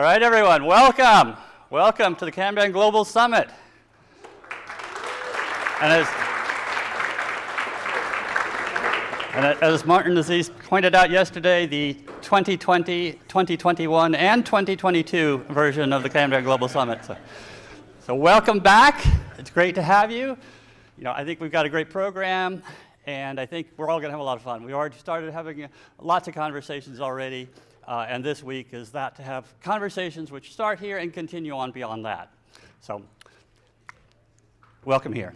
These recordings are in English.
right, everyone, welcome. Welcome to the Kanban Global Summit. And as Martin Aziz pointed out yesterday, the 2020, 2021, and 2022 version of the Kanban Global Summit. So welcome back. It's great to have you. I think we've got a great program, and I think we're all going to have a lot of fun. We already started having lots of conversations already, and this week is that to have conversations which start here and continue on beyond that. So welcome here.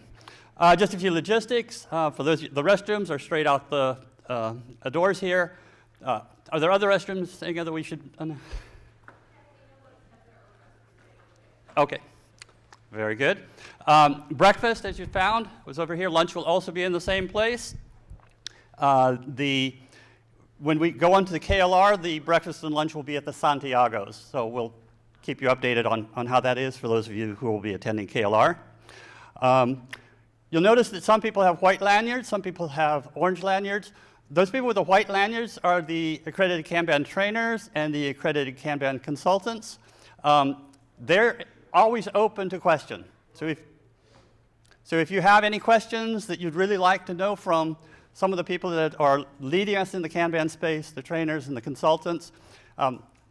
Just a few logistics. For those, the restrooms are straight out the doors here. Are there other restrooms that we should? Okay, very good. Breakfast, as you found, was over here. Lunch will also be in the same place. When we go on to the KLR, the breakfast and lunch will be at the Santiago's. So we'll keep you updated on how that is for those of you who will be attending KLR. You'll notice that some people have white lanyards, some people have orange lanyards. Those people with the white lanyards are the accredited Kanban trainers and the accredited Kanban consultants. They're always open to question. So if you have any questions that you'd really like to know from some of the people that are leading us in the Kanban space, the trainers and the consultants,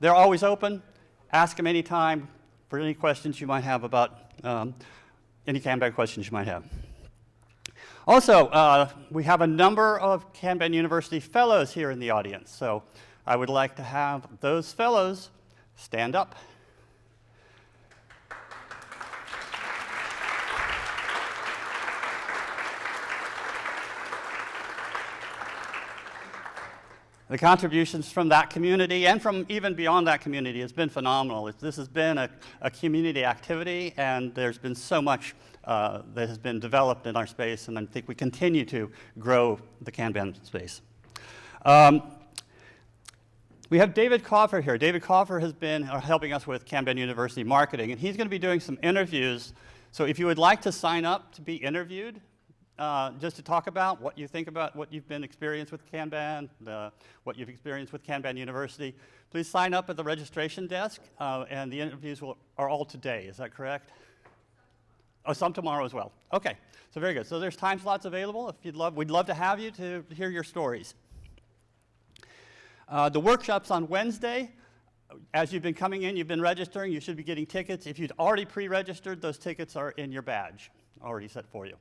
they're always open. Ask them anytime for any questions you might have about any Kanban questions you might have. Also, we have a number of Kanban University fellows here in the audience, so I would like to have those fellows stand up. The contributions from that community and from even beyond that community has been phenomenal. This has been a community activity, and there's been so much that has been developed in our space, and I think we continue to grow the Kanban space. We have David Coffer here. David Coffer has been helping us with Kanban University marketing, and he's going to be doing some interviews. So if you would like to sign up to be interviewed, just to talk about what you think about what you've been experienced with Kanban, what you've experienced with Kanban University, please sign up at the registration desk, and the interviews are all today. Is that correct? Oh, some tomorrow as well. Okay, so very good. So there's time slots available. If we'd love to have you to hear your stories. The workshop's on Wednesday. As you've been coming in, you've been registering. You should be getting tickets. If you'd already pre-registered, those tickets are in your badge, already set for you.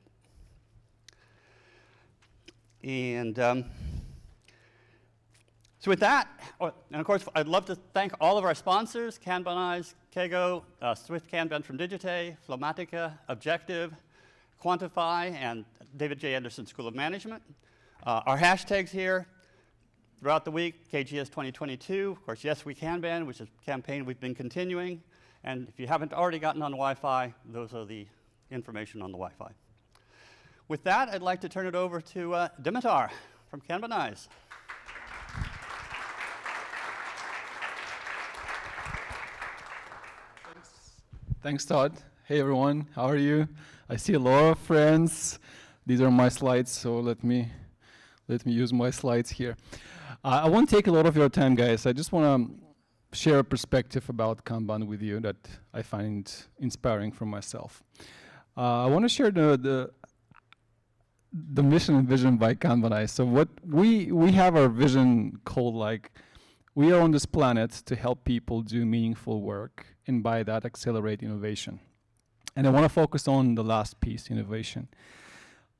And so with that, and of course, I'd love to thank all of our sponsors, Kanbanize, Kego, Swift Kanban from Digite, Flomatica, Objective, Quantify, and David J. Anderson School of Management. Our hashtags here throughout the week, KGS 2022, of course, Yes We Kanban, which is a campaign we've been continuing. And if you haven't already gotten on Wi-Fi, those are the information on the Wi-Fi. With that, I'd like to turn it over to Dimitar from Kanbanize. Thanks, Todd. Hey, everyone. How are you? I see a lot of friends. These are my slides, so let me use my slides here. I won't take a lot of your time, guys. I just want to share a perspective about Kanban with you that I find inspiring for myself. I want to share the mission and vision by Kanbanize. So what we have our vision called like, we are on this planet to help people do meaningful work, and by that accelerate innovation. And I want to focus on the last piece, innovation.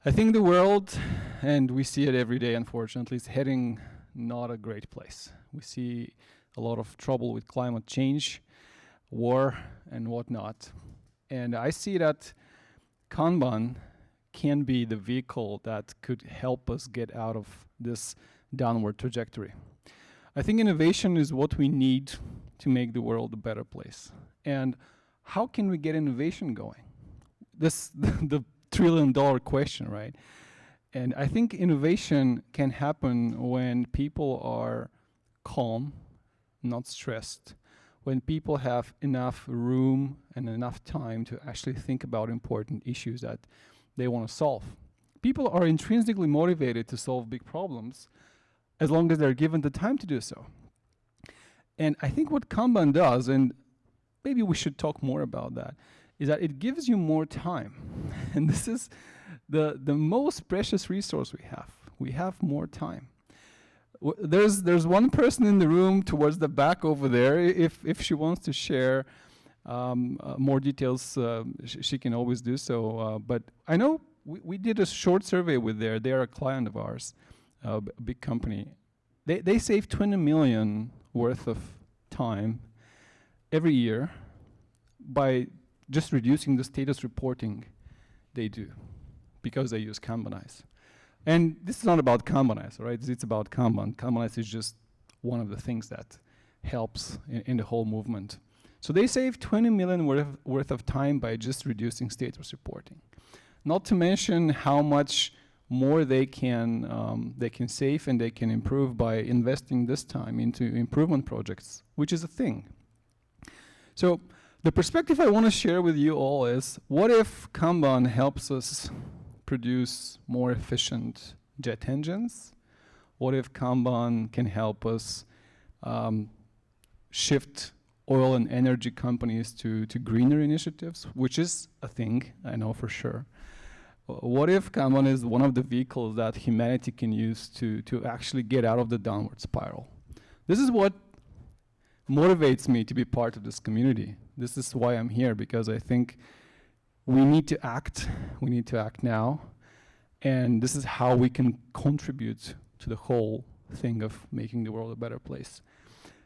I think the world, and we see it every day unfortunately, is heading not a great place. We see a lot of trouble with climate change, war, and whatnot. And I see that Kanban can be the vehicle that could help us get out of this downward trajectory. I think innovation is what we need to make the world a better place. And how can we get innovation going? This the trillion-dollar question, right? And I think innovation can happen when people are calm, not stressed, when people have enough room and enough time to actually think about important issues that they want to solve. People are intrinsically motivated to solve big problems as long as they're given the time to do so. And I think what Kanban does, and maybe we should talk more about that, is that it gives you more time. And this is the most precious resource we have. We have more time. There's one person in the room towards the back over there. If she wants to share more details, she can always do so. But I know we did a short survey with there. They are a client of ours, a big company. They save 20 million worth of time every year by just reducing the status reporting they do because they use Kanbanize. And this is not about Kanbanize, right? It's about Kanban. Kanbanize is just one of the things that helps in the whole movement. So they save 20 million worth of time by just reducing status reporting. Not to mention how much more they can save and they can improve by investing this time into improvement projects, which is a thing. So the perspective I want to share with you all is, what if Kanban helps us produce more efficient jet engines? What if Kanban can help us shift oil and energy companies to greener initiatives, which is a thing, I know for sure. What if Kanban is one of the vehicles that humanity can use to actually get out of the downward spiral? This is what motivates me to be part of this community. This is why I'm here, because I think we need to act. We need to act now. And this is how we can contribute to the whole thing of making the world a better place.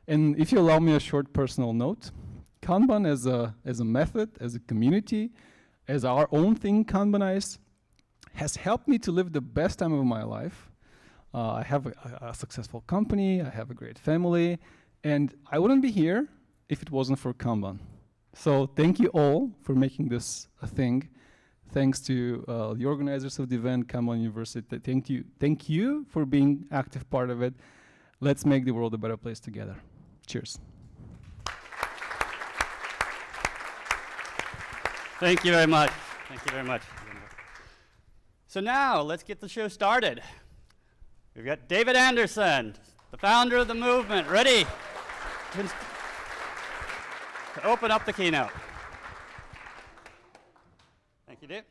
And if you allow me a short personal note, Kanban as a method, as a community, as our own thing, Kanbanize, has helped me to live the best time of my life. I have a successful company, I have a great family, and I wouldn't be here if it wasn't for Kanban. So thank you all for making this a thing. Thanks to the organizers of the event, Kanban University. Thank you for being active part of it. Let's make the world a better place together. Cheers. Thank you very much. Thank you very much. So now, let's get the show started. We've got David Anderson, the founder of the movement, ready to open up the keynote. Thank you, Dave.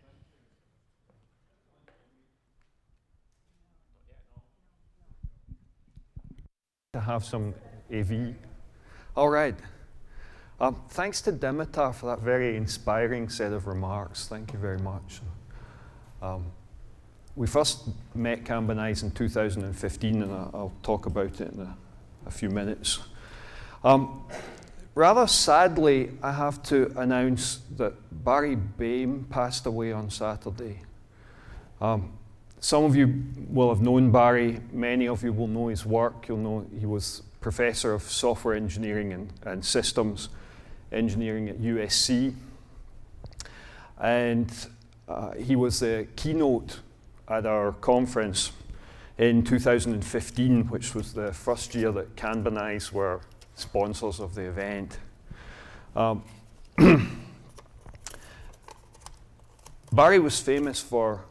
To have some AV. All right. Thanks to Dimitar for that very inspiring set of remarks. Thank you very much. We first met Kanbanize in 2015, and I'll talk about it in a few minutes. Rather sadly, I have to announce that Barry Baim passed away on Saturday. Some of you will have known Barry. Many of you will know his work. You'll know he was professor of software engineering and systems engineering at USC. And he was a keynote at our conference in 2015, which was the first year that Kanbanize were sponsors of the event. Barry was famous for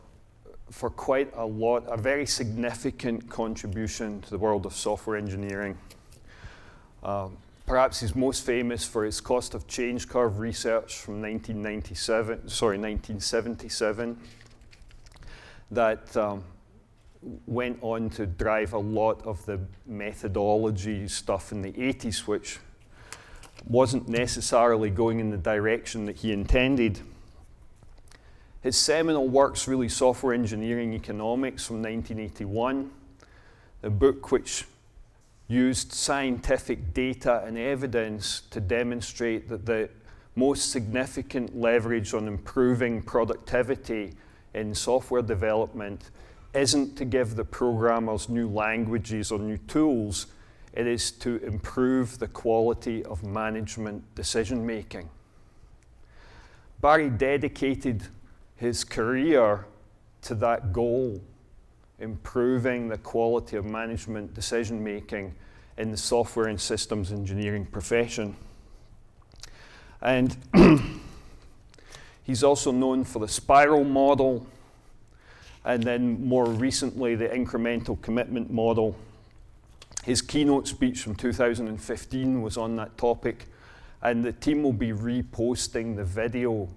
quite a very significant contribution to the world of software engineering. Perhaps he's most famous for his cost of change curve research from 1977 that went on to drive a lot of the methodology stuff in the 80s, which wasn't necessarily going in the direction that he intended. His seminal work's really Software Engineering Economics from 1981, a book which used scientific data and evidence to demonstrate that the most significant leverage on improving productivity in software development isn't to give the programmers new languages or new tools, it is to improve the quality of management decision making. Barry dedicated his career to that goal, improving the quality of management decision making in the software and systems engineering profession. And he's also known for the spiral model, and then more recently the incremental commitment model. His keynote speech from 2015 was on that topic, And the team will be reposting the video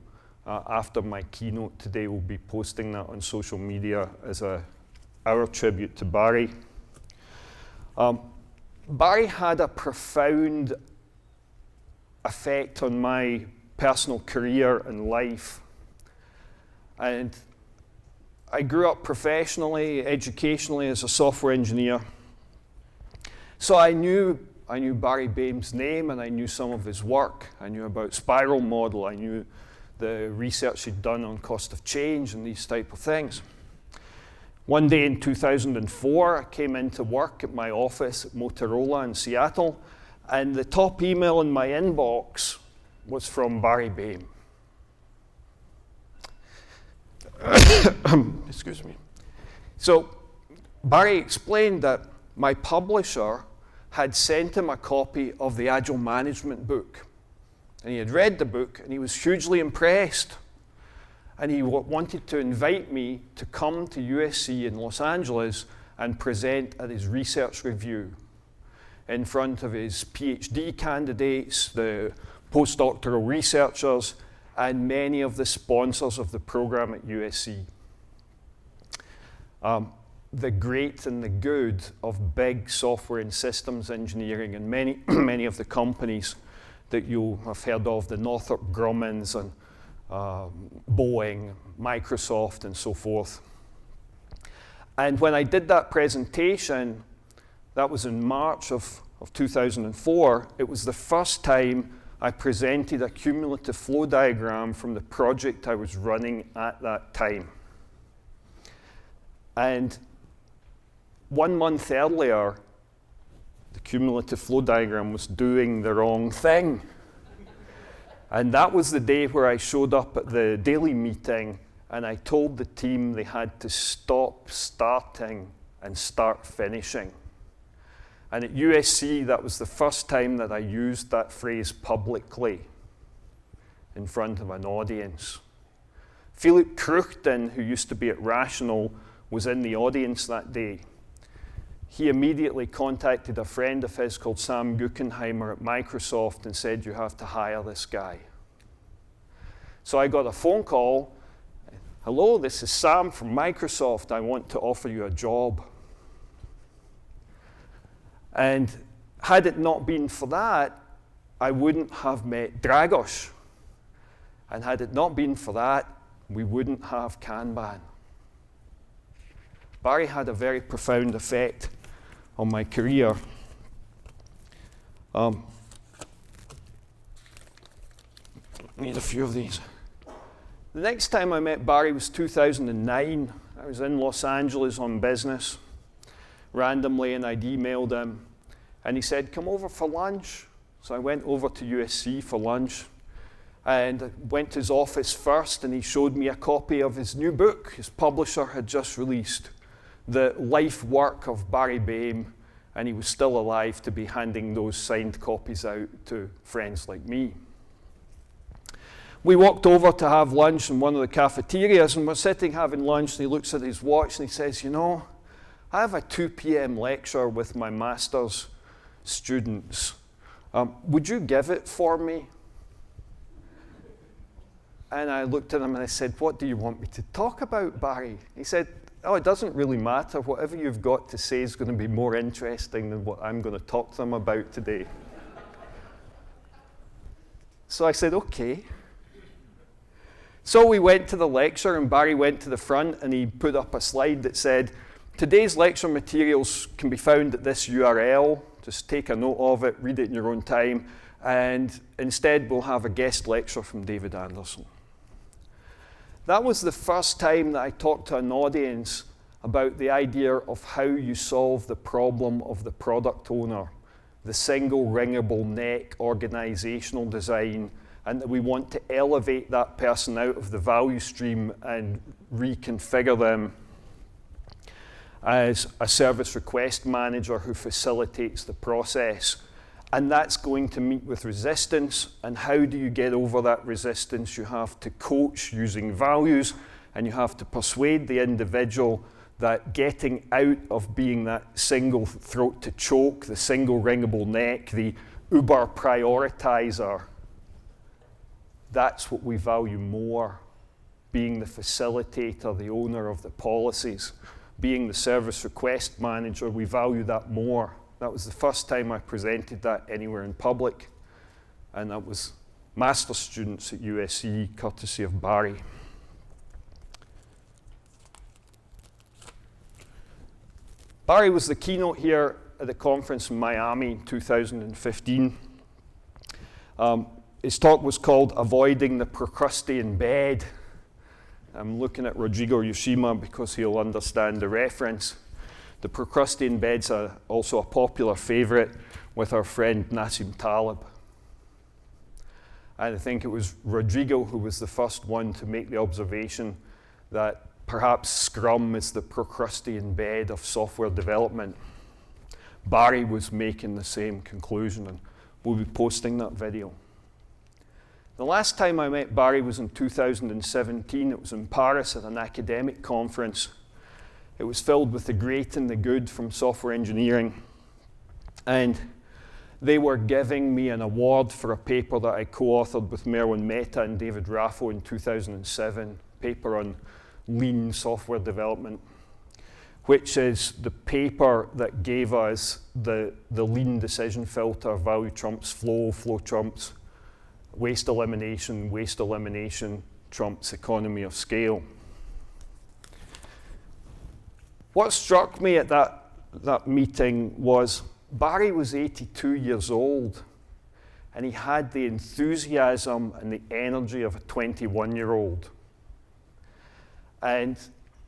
after my keynote today. We'll be posting that on social media as our tribute to Barry. Barry had a profound effect on my personal career and life. And I grew up professionally, educationally as a software engineer. So I knew Barry Boehm's name, and I knew some of his work. I knew about spiral model. I knew the research he'd done on cost of change and these type of things. One day in 2004, I came into work at my office at Motorola in Seattle, and the top email in my inbox was from Barry Boehm. Excuse me. So Barry explained that my publisher had sent him a copy of the Agile Management book. And he had read the book, and he was hugely impressed. And he wanted to invite me to come to USC in Los Angeles and present at his research review in front of his PhD candidates, the postdoctoral researchers, and many of the sponsors of the program at USC. The great and the good of big software and systems engineering, and many of the companies that you have heard of, the Northrop Grummans and Boeing, Microsoft, and so forth. And when I did that presentation, that was in March of 2004, it was the first time I presented a cumulative flow diagram from the project I was running at that time. And 1 month earlier, the cumulative flow diagram was doing the wrong thing. And that was the day where I showed up at the daily meeting, and I told the team they had to stop starting and start finishing. And at USC, that was the first time that I used that phrase publicly in front of an audience. Philip Cruchten, who used to be at Rational, was in the audience that day. He immediately contacted a friend of his called Sam Guckenheimer at Microsoft and said, "You have to hire this guy." So I got a phone call. "Hello, this is Sam from Microsoft. I want to offer you a job." And had it not been for that, I wouldn't have met Dragos. And had it not been for that, we wouldn't have Kanban. Barry had a very profound effect on my career. Need a few of these. The next time I met Barry was 2009. I was in Los Angeles on business randomly, and I'd emailed him, and he said, "Come over for lunch." So I went over to USC for lunch, and I went to his office first, and he showed me a copy of his new book his publisher had just released, The Life Work of Barry Boehm, and he was still alive to be handing those signed copies out to friends like me. We walked over to have lunch in one of the cafeterias, and we're sitting having lunch, and he looks at his watch and he says, "You know, I have a 2 p.m. lecture with my master's students. Would you give it for me?" And I looked at him and I said, "What do you want me to talk about, Barry?" He said, "Oh, it doesn't really matter. Whatever you've got to say is going to be more interesting than what I'm going to talk to them about today." So I said, "Okay." So we went to the lecture, and Barry went to the front, and he put up a slide that said, "Today's lecture materials can be found at this URL. Just take a note of it, read it in your own time, and instead we'll have a guest lecture from David Anderson." That was the first time that I talked to an audience about the idea of how you solve the problem of the product owner, the single ringable neck organizational design, and that we want to elevate that person out of the value stream and reconfigure them as a service request manager who facilitates the process. And that's going to meet with resistance. And how do you get over that resistance? You have to coach using values, and you have to persuade the individual that getting out of being that single throat to choke, the single ringable neck, the Uber prioritizer, that's what we value more. Being the facilitator, the owner of the policies, being the service request manager, we value that more. That was the first time I presented that anywhere in public, and that was master's students at USC, courtesy of Barry. Barry was the keynote here at the conference in Miami in 2015. His talk was called Avoiding the Procrustean Bed. I'm looking at Rodrigo Yoshima because he'll understand the reference. The Procrustean Bed's also a popular favorite with our friend Nassim Taleb. And I think it was Rodrigo who was the first one to make the observation that perhaps Scrum is the Procrustean bed of software development. Barry was making the same conclusion, and we'll be posting that video. The last time I met Barry was in 2017. It was in Paris at an academic conference. It was filled with the great and the good from software engineering. And they were giving me an award for a paper that I co-authored with Merwin Mehta and David Raffo in 2007, a paper on lean software development, which is the paper that gave us the lean decision filter, value trumps flow, flow trumps waste elimination trumps economy of scale. What struck me at that meeting was Barry was 82 years old, and he had the enthusiasm and the energy of a 21-year-old. And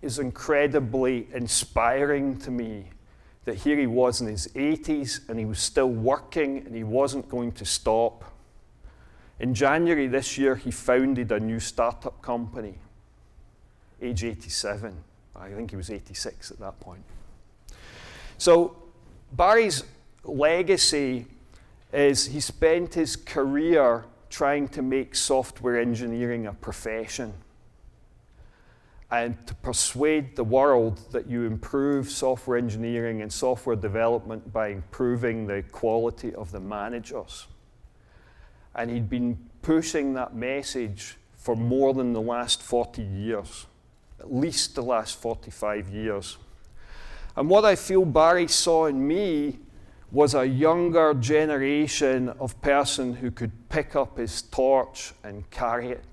it's incredibly inspiring to me that here he was in his 80s, and he was still working, and he wasn't going to stop. In January this year, he founded a new startup company, age 87. I think he was 86 at that point. So Barry's legacy is he spent his career trying to make software engineering a profession and to persuade the world that you improve software engineering and software development by improving the quality of the managers. And he'd been pushing that message for more than the last 40 years, at least the last 45 years. And what I feel Barry saw in me was a younger generation of person who could pick up his torch and carry it.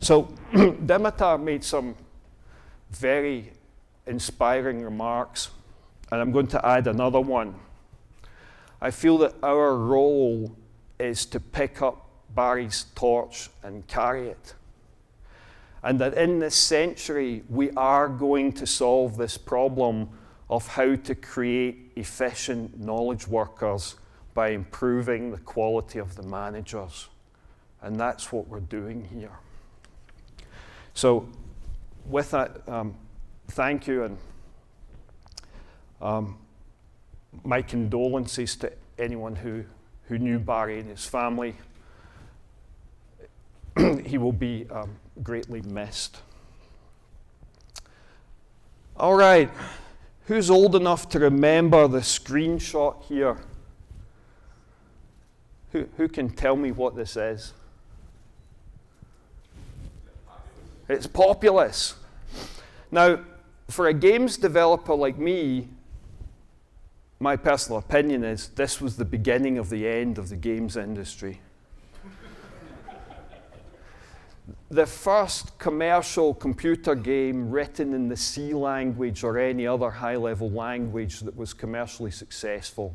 So Dimitar made some very inspiring remarks, and I'm going to add another one. I feel that our role is to pick up Barry's torch and carry it. And that in this century, we are going to solve this problem of how to create efficient knowledge workers by improving the quality of the managers. And that's what we're doing here. So with that, thank you, and my condolences to anyone who knew Barry and his family. He will be greatly missed. All right, who's old enough to remember the screenshot here? Who can tell me what this is? It's Populous. Now, for a games developer like me, my personal opinion is this was the beginning of the end of the games industry. The first commercial computer game written in the C language or any other high-level language that was commercially successful.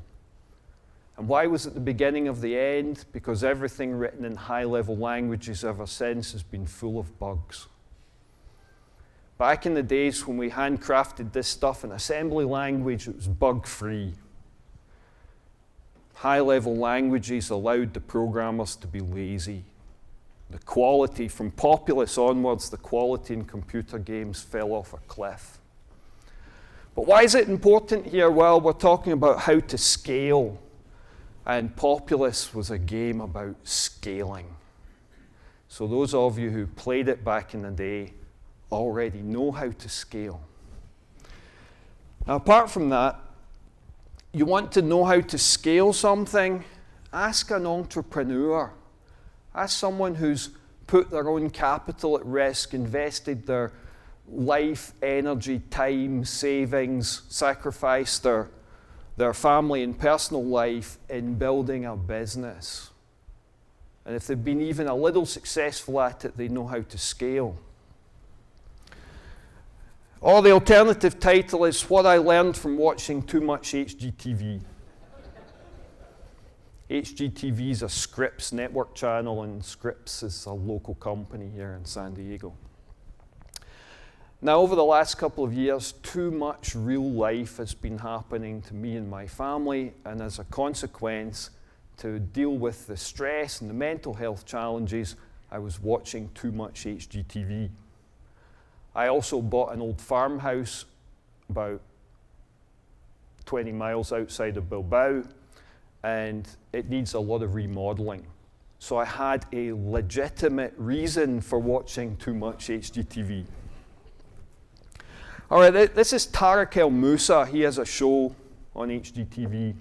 And why was it the beginning of the end? Because everything written in high-level languages ever since has been full of bugs. Back in the days when we handcrafted this stuff in assembly language, it was bug-free. High-level languages allowed the programmers to be lazy. The quality, from Populous onwards, the quality in computer games fell off a cliff. But why is it important here? Well, we're talking about how to scale. And Populous was a game about scaling. So those of you who played it back in the day already know how to scale. Now, apart from that, you want to know how to scale something, ask an entrepreneur. Ask someone who's put their own capital at risk, invested their life, energy, time, savings, sacrificed their family and personal life in building a business. And if they've been even a little successful at it, they know how to scale. Or the alternative title is What I Learned from Watching Too Much HGTV. HGTV is a Scripps network channel, and Scripps is a local company here in San Diego. Now, over the last couple of years, too much real life has been happening to me and my family, and as a consequence, to deal with the stress and the mental health challenges, I was watching too much HGTV. I also bought an old farmhouse about 20 miles outside of Bilbao, and it needs a lot of remodeling. So I had a legitimate reason for watching too much HGTV. All right, this is Tarek El Moussa. He has a show on HGTV.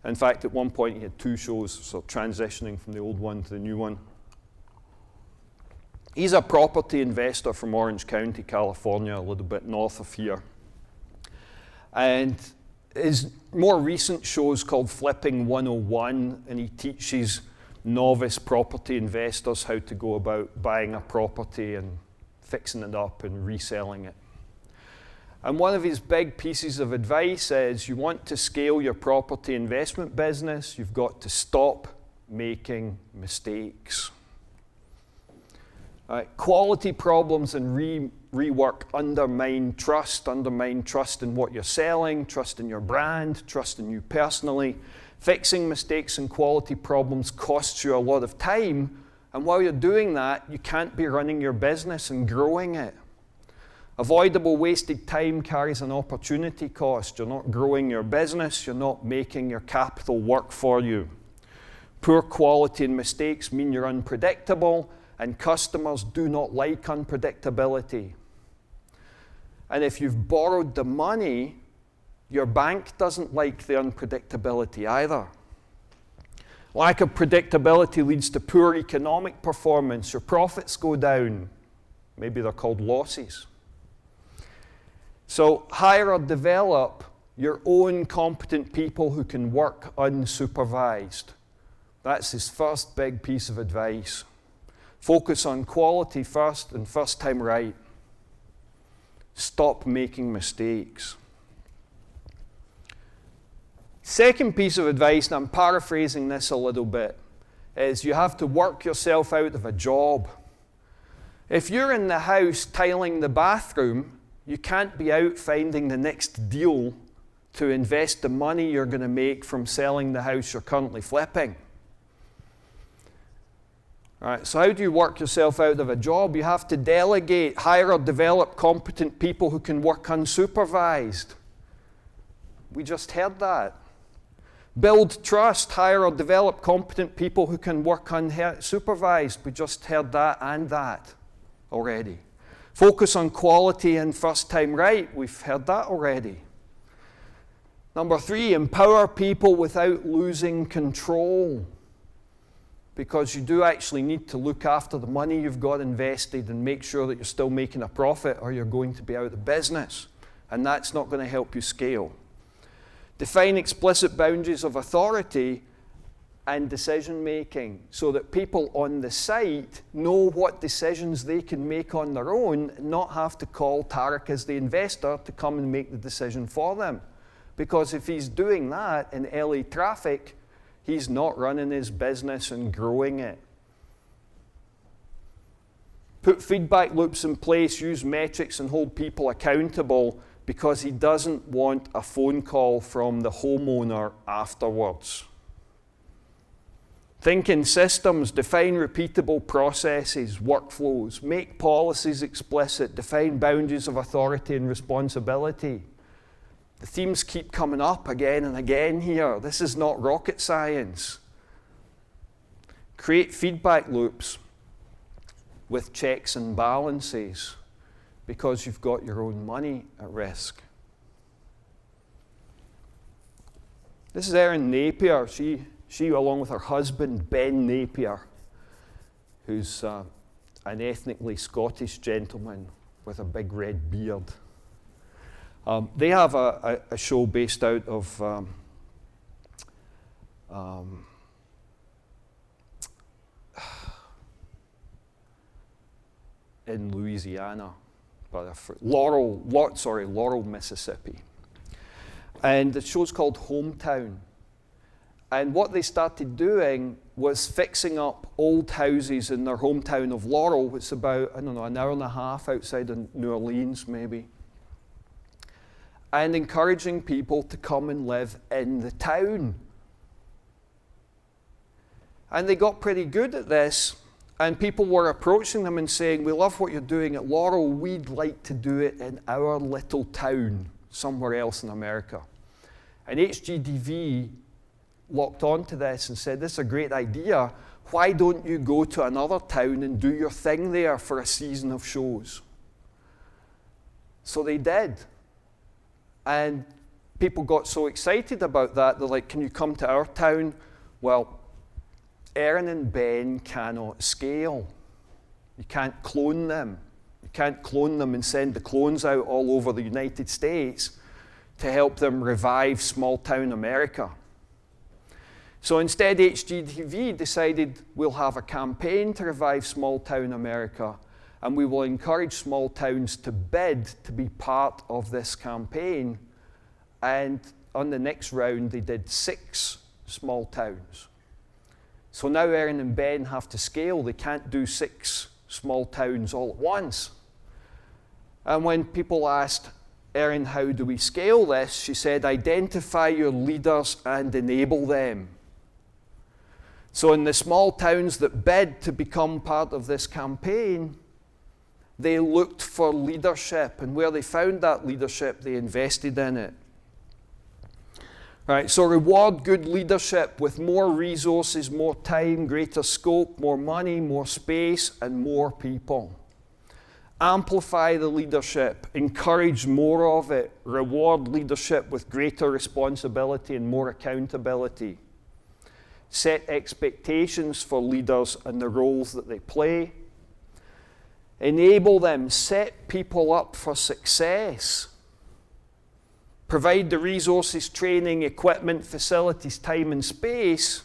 In fact, at one point he had 2 shows, so transitioning from the old one to the new one. He's a property investor from Orange County, California, a little bit north of here. And his more recent show is called Flipping 101, and he teaches novice property investors how to go about buying a property and fixing it up and reselling it. And one of his big pieces of advice is you want to scale your property investment business, you've got to stop making mistakes. Quality problems and rework undermine trust in what you're selling, trust in your brand, trust in you personally. Fixing mistakes and quality problems costs you a lot of time, and while you're doing that, you can't be running your business and growing it. Avoidable wasted time carries an opportunity cost. You're not growing your business, you're not making your capital work for you. Poor quality and mistakes mean you're unpredictable, and customers do not like unpredictability. And if you've borrowed the money, your bank doesn't like the unpredictability either. Lack of predictability leads to poor economic performance. Your profits go down. Maybe they're called losses. So hire or develop your own competent people who can work unsupervised. That's his first big piece of advice. Focus on quality first and first time right. Stop making mistakes. Second piece of advice, and I'm paraphrasing this a little bit, is you have to work yourself out of a job. If you're in the house tiling the bathroom, you can't be out finding the next deal to invest the money you're going to make from selling the house you're currently flipping. All right, so how do you work yourself out of a job? You have to delegate, hire or develop competent people who can work unsupervised. We just heard that. Build trust, hire or develop competent people who can work unsupervised. We just heard that and that already. Focus on quality and first time right. We've heard that already. Number 3, empower people without losing control. Because you do actually need to look after the money you've got invested and make sure that you're still making a profit, or you're going to be out of business. And that's not going to help you scale. Define explicit boundaries of authority and decision making so that people on the site know what decisions they can make on their own, and not have to call Tarek as the investor to come and make the decision for them. Because if he's doing that in LA traffic, he's not running his business and growing it. Put feedback loops in place, use metrics, and hold people accountable, because he doesn't want a phone call from the homeowner afterwards. Think in systems, define repeatable processes, workflows, make policies explicit, define boundaries of authority and responsibility. The themes keep coming up again and again here. This is not rocket science. Create feedback loops with checks and balances, because you've got your own money at risk. This is Erin Napier. She along with her husband, Ben Napier, who's an ethnically Scottish gentleman with a big red beard. They have a show based out of in Louisiana, but Laurel, Mississippi. And the show's called Hometown. And what they started doing was fixing up old houses in their hometown of Laurel, which is about, I don't know, an hour and a half outside of New Orleans, maybe, and encouraging people to come and live in the town. And they got pretty good at this, and people were approaching them and saying, we love what you're doing at Laurel, we'd like to do it in our little town somewhere else in America. And HGTV locked onto this and said, this is a great idea, why don't you go to another town and do your thing there for a season of shows? So they did. And people got so excited about that, they're like, can you come to our town? Well, Erin and Ben cannot scale. You can't clone them. You can't clone them and send the clones out all over the United States to help them revive small-town America. So instead, HGTV decided we'll have a campaign to revive small-town America, and we will encourage small towns to bid to be part of this campaign. And on the next round, they did 6 small towns. So now Erin and Ben have to scale. They can't do 6 small towns all at once. And when people asked Erin, how do we scale this? She said, identify your leaders and enable them. So in the small towns that bid to become part of this campaign, they looked for leadership, and where they found that leadership, they invested in it. Right, so reward good leadership with more resources, more time, greater scope, more money, more space, and more people. Amplify the leadership, encourage more of it, reward leadership with greater responsibility and more accountability. Set expectations for leaders and the roles that they play. Enable them, set people up for success. Provide the resources, training, equipment, facilities, time, and space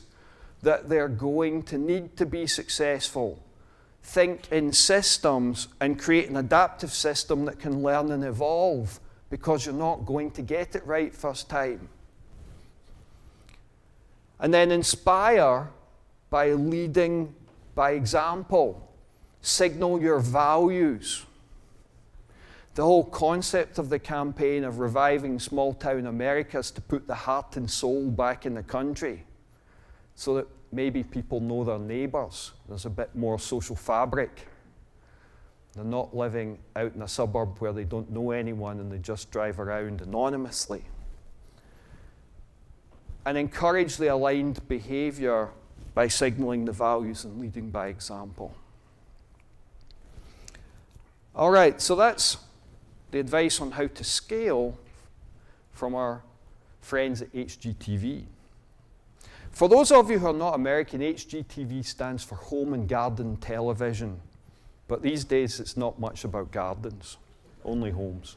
that they're going to need to be successful. Think in systems and create an adaptive system that can learn and evolve, because you're not going to get it right first time. And then inspire by leading by example. Signal your values. The whole concept of the campaign of reviving small-town America is to put the heart and soul back in the country so that maybe people know their neighbours. There's a bit more social fabric. They're not living out in a suburb where they don't know anyone and they just drive around anonymously. And encourage the aligned behaviour by signalling the values and leading by example. All right, so that's the advice on how to scale from our friends at HGTV. For those of you who are not American, HGTV stands for Home and Garden Television. But these days, it's not much about gardens, only homes.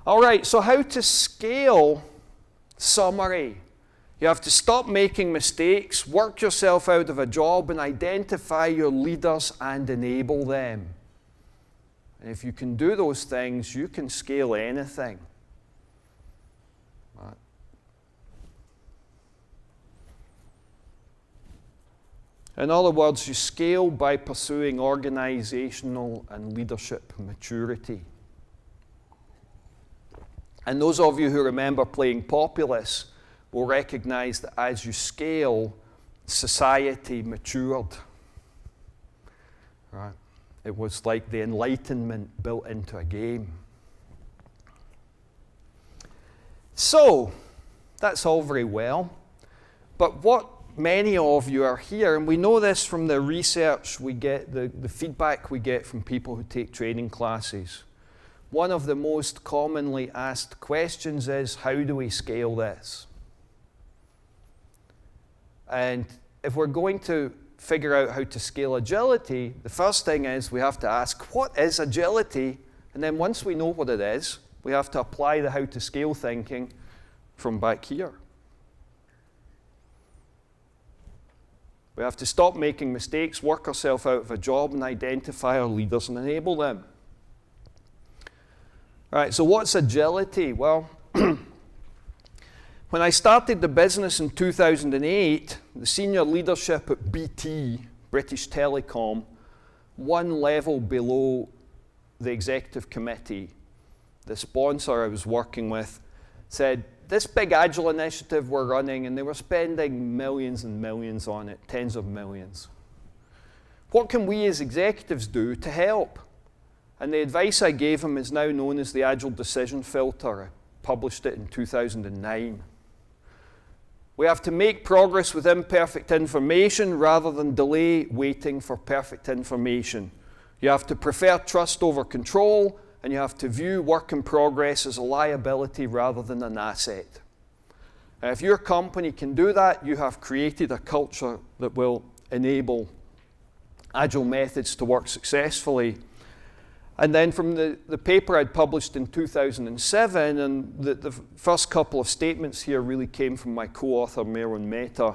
All right, so how to scale. Summary. You have to stop making mistakes, work yourself out of a job, and identify your leaders and enable them. And if you can do those things, you can scale anything. Right. In other words, you scale by pursuing organizational and leadership maturity. And those of you who remember playing Populous will recognize that as you scale, society matured. Right? It was like the Enlightenment built into a game. So, that's all very well. But what many of you are here, and we know this from the research we get, the feedback we get from people who take training classes. One of the most commonly asked questions is, how do we scale this? And if we're going to figure out how to scale agility, the first thing is we have to ask, what is agility? And then once we know what it is, we have to apply the how to scale thinking from back here. We have to stop making mistakes, work ourselves out of a job, and identify our leaders and enable them. All right, so what's agility? Well, when I started the business in 2008, the senior leadership at BT, British Telecom, one level below the executive committee, the sponsor I was working with, said, this big Agile initiative we're running, and they were spending millions and millions on it, tens of millions. What can we as executives do to help? And the advice I gave him is now known as the Agile Decision Filter. I published it in 2009. We have to make progress with imperfect information rather than delay waiting for perfect information. You have to prefer trust over control, and you have to view work in progress as a liability rather than an asset. And if your company can do that, you have created a culture that will enable Agile methods to work successfully. And then from the paper I'd published in 2007, and the first couple of statements here really came from my co-author, Meron Mehta.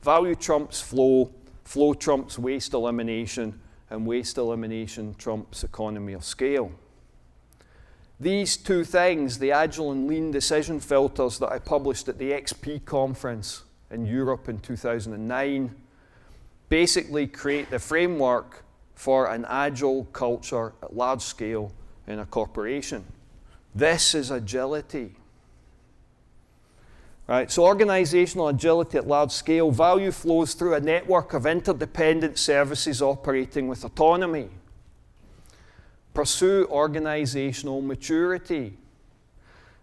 Value trumps flow, flow trumps waste elimination, and waste elimination trumps economy of scale. These two things, the Agile and Lean decision filters that I published at the XP conference in Europe in 2009, basically create the framework for an Agile culture at large scale in a corporation. This is agility. Right, so organizational agility at large scale, value flows through a network of interdependent services operating with autonomy. Pursue organizational maturity.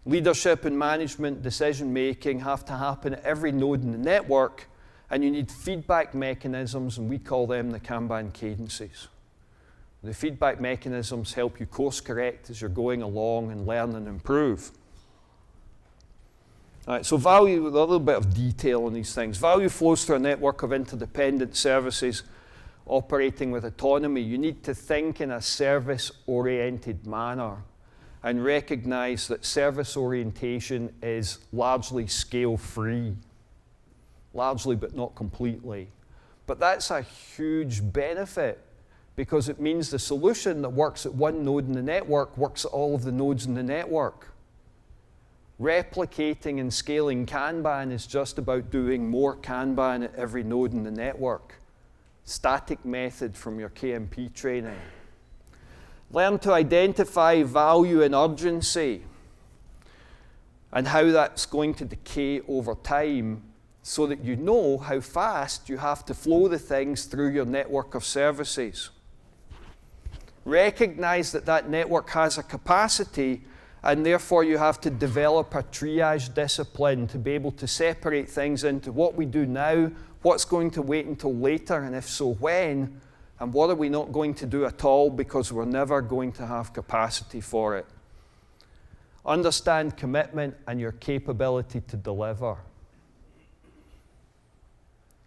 Leadership and management decision making have to happen at every node in the network, and you need feedback mechanisms, and we call them the Kanban cadences. The feedback mechanisms help you course correct as you're going along and learn and improve. All right, so value, with a little bit of detail on these things. Value flows through a network of interdependent services operating with autonomy. You need to think in a service-oriented manner and recognize that service orientation is largely scale-free. Largely, but not completely. But that's a huge benefit because it means the solution that works at one node in the network works at all of the nodes in the network. Replicating and scaling Kanban is just about doing more Kanban at every node in the network. Static method from your KMP training. Learn to identify value and urgency and how that's going to decay over time so that you know how fast you have to flow the things through your network of services. Recognize that that network has a capacity, and therefore you have to develop a triage discipline to be able to separate things into what we do now, what's going to wait until later, and if so, when, and what are we not going to do at all because we're never going to have capacity for it. Understand commitment and your capability to deliver.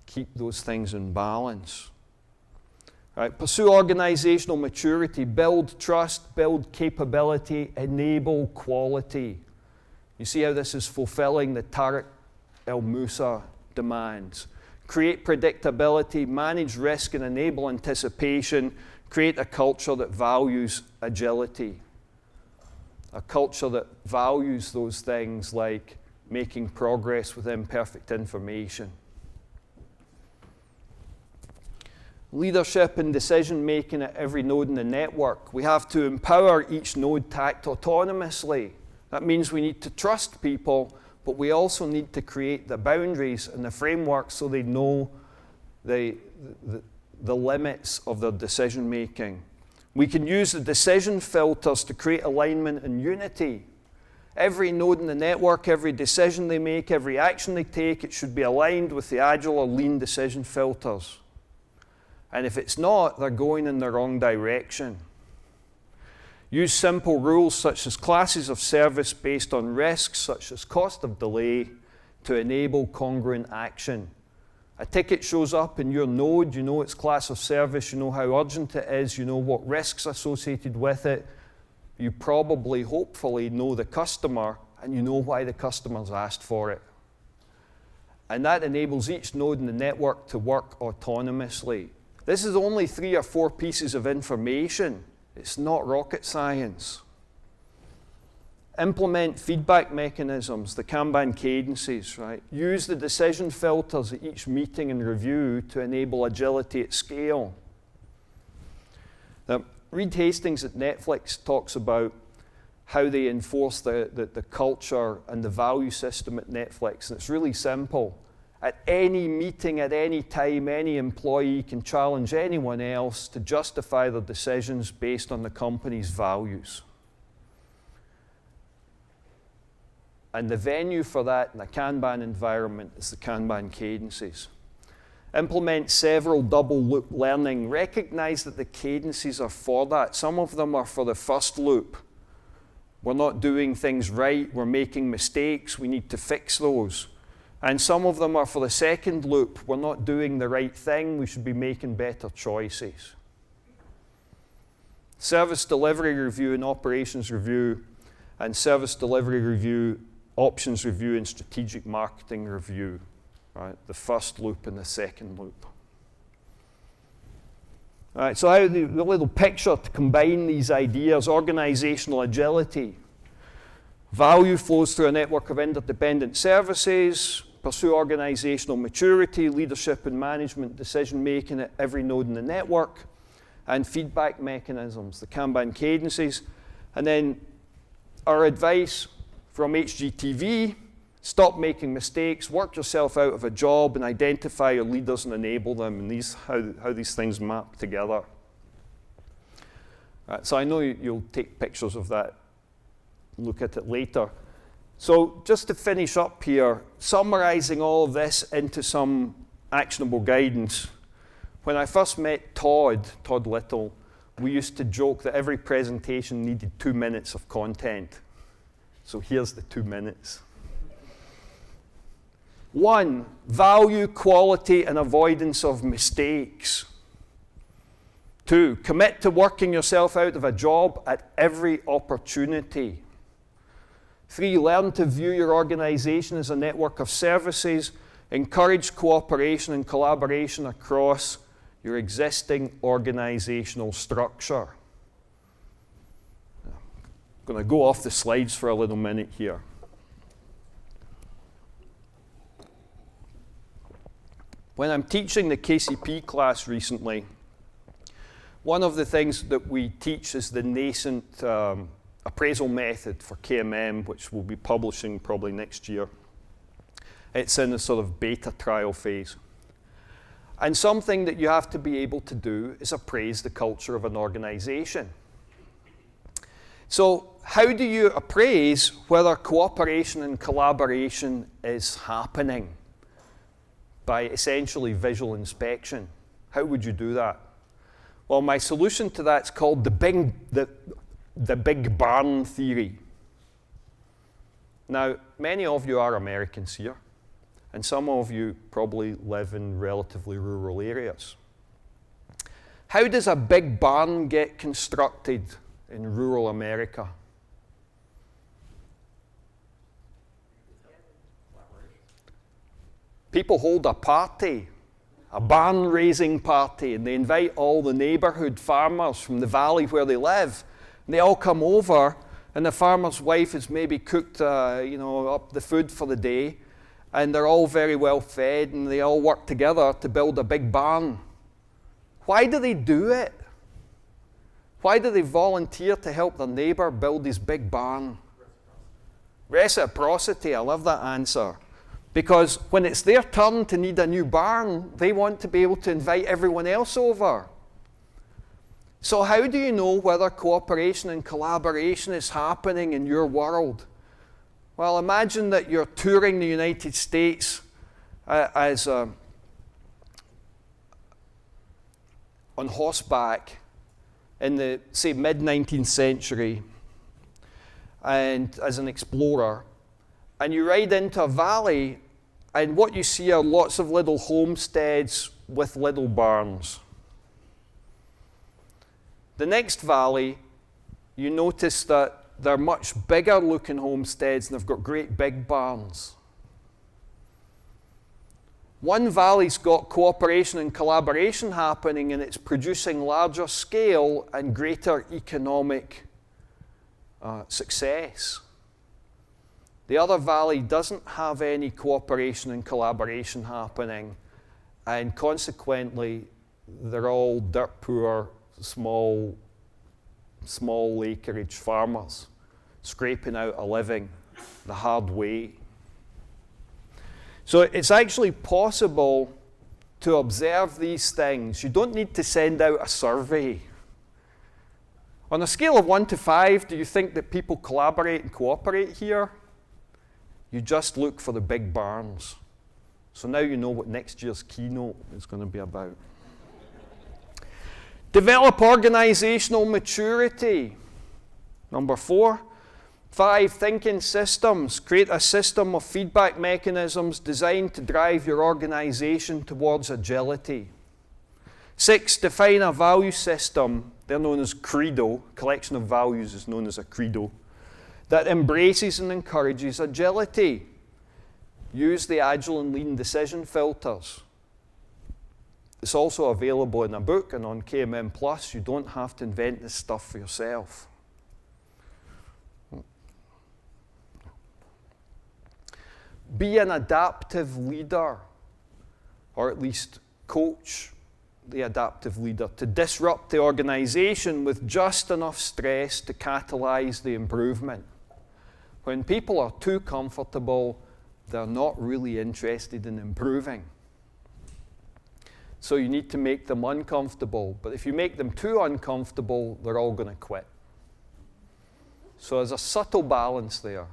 Keep those things in balance. Right, pursue organizational maturity, build trust, build capability, enable quality. You see how this is fulfilling the Tariq El-Moussa demands. Create predictability, manage risk and enable anticipation, create a culture that values agility. A culture that values those things like making progress with imperfect information. Leadership and decision making at every node in the network. We have to empower each node to act autonomously. That means we need to trust people, but we also need to create the boundaries and the framework so they know the limits of their decision making. We can use the decision filters to create alignment and unity. Every node in the network, every decision they make, every action they take, it should be aligned with the Agile or Lean decision filters. And if it's not, they're going in the wrong direction. Use simple rules such as classes of service based on risks such as cost of delay to enable congruent action. A ticket shows up in your node, you know its class of service, you know how urgent it is, you know what risks associated with it. You probably, hopefully, know the customer, and you know why the customer's asked for it. And that enables each node in the network to work autonomously. This is only 3 or 4 pieces of information. It's not rocket science. Implement feedback mechanisms, the Kanban cadences, right? Use the decision filters at each meeting and review to enable agility at scale. Now, Reed Hastings at Netflix talks about how they enforce the culture and the value system at Netflix, and it's really simple. At any meeting, at any time, any employee can challenge anyone else to justify their decisions based on the company's values. And the venue for that in a Kanban environment is the Kanban cadences. Implement several double loop learning. Recognize that the cadences are for that. Some of them are for the first loop. We're not doing things right. We're making mistakes. We need to fix those. And some of them are for the second loop. We're not doing the right thing. We should be making better choices. Service delivery review and operations review, and service delivery review, options review, and strategic marketing review, right? The first loop and the second loop. All right, so how the little picture to combine these ideas: organizational agility. Value flows through a network of interdependent services. Pursue organizational maturity, leadership and management decision-making at every node in the network. And feedback mechanisms, the Kanban cadences. And then our advice from HGTV: stop making mistakes, work yourself out of a job, and identify your leaders and enable them. And how these things map together. So I know you'll take pictures of that, look at it later. So just to finish up here, summarizing all of this into some actionable guidance. When I first met Todd Little, we used to joke that every presentation needed 2 minutes of content. So here's the 2 minutes. 1, value, quality, and avoidance of mistakes. 2, commit to working yourself out of a job at every opportunity. 3, learn to view your organization as a network of services. Encourage cooperation and collaboration across your existing organizational structure. I'm going to go off the slides for a little minute here. When I'm teaching the KCP class recently, one of the things that we teach is the nascent appraisal method for KMM, which we'll be publishing probably next year. It's in a sort of beta trial phase. And something that you have to be able to do is appraise the culture of an organization. So how do you appraise whether cooperation and collaboration is happening? By essentially visual inspection. How would you do that? Well, my solution to that is called the big barn theory. Now, many of you are Americans here, and some of you probably live in relatively rural areas. How does a big barn get constructed in rural America? People hold a party, a barn raising party, and they invite all the neighborhood farmers from the valley where they live. And they all come over, and the farmer's wife has maybe cooked up the food for the day, and they're all very well fed, and they all work together to build a big barn. Why do they do it? Why do they volunteer to help their neighbor build this big barn? Reciprocity, I love that answer. Because when it's their turn to need a new barn, they want to be able to invite everyone else over. So how do you know whether cooperation and collaboration is happening in your world? Well, imagine that you're touring the United States on horseback in the, say, mid-19th century, and as an explorer, and you ride into a valley And what you see are lots of little homesteads with little barns. The next valley, you notice that they're much bigger looking homesteads and they've got great big barns. One valley's got cooperation and collaboration happening, and it's producing larger scale and greater economic success. The other valley doesn't have any cooperation and collaboration happening, and consequently, they're all dirt poor, small acreage farmers, scraping out a living the hard way. So it's actually possible to observe these things. You don't need to send out a survey. On a scale of 1 to 5, do you think that people collaborate and cooperate here? You just look for the big barns. So now you know what next year's keynote is going to be about. Develop organizational maturity. Number 4. 5, thinking systems. Create a system of feedback mechanisms designed to drive your organization towards agility. 6, define a value system. They're known as credo. A collection of values is known as a credo. That embraces and encourages agility. Use the agile and lean decision filters. It's also available in a book and on KMM Plus. You don't have to invent this stuff for yourself. Be an adaptive leader, or at least coach the adaptive leader to disrupt the organization with just enough stress to catalyze the improvement. When people are too comfortable, they're not really interested in improving. So you need to make them uncomfortable. But if you make them too uncomfortable, they're all going to quit. So there's a subtle balance there.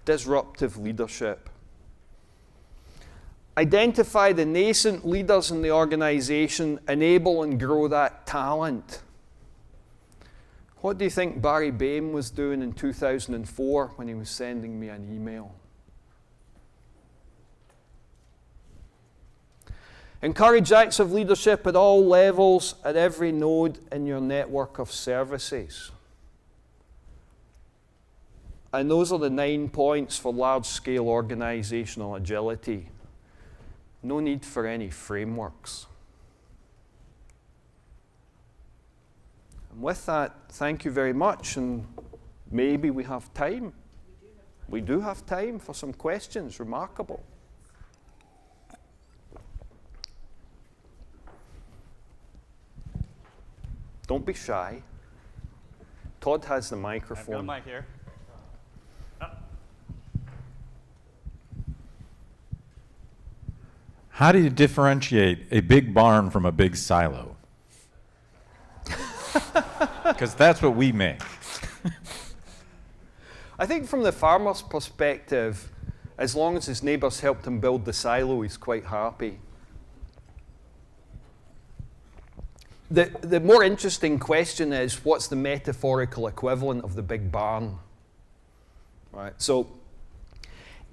Disruptive leadership. Identify the nascent leaders in the organization, enable and grow that talent. What do you think Barry Bain was doing in 2004 when he was sending me an email? Encourage acts of leadership at all levels, at every node in your network of services. And those are the 9 points for large-scale organizational agility. No need for any frameworks. And with that, thank you very much, and maybe we have time. We do have time for some questions. Remarkable. Don't be shy. Todd has the microphone. I've got a mic here. How do you differentiate a big barn from a big silo? Because that's what we make. I think from the farmer's perspective, as long as his neighbours helped him build the silo, he's quite happy. The more interesting question is, what's the metaphorical equivalent of the big barn? Right. So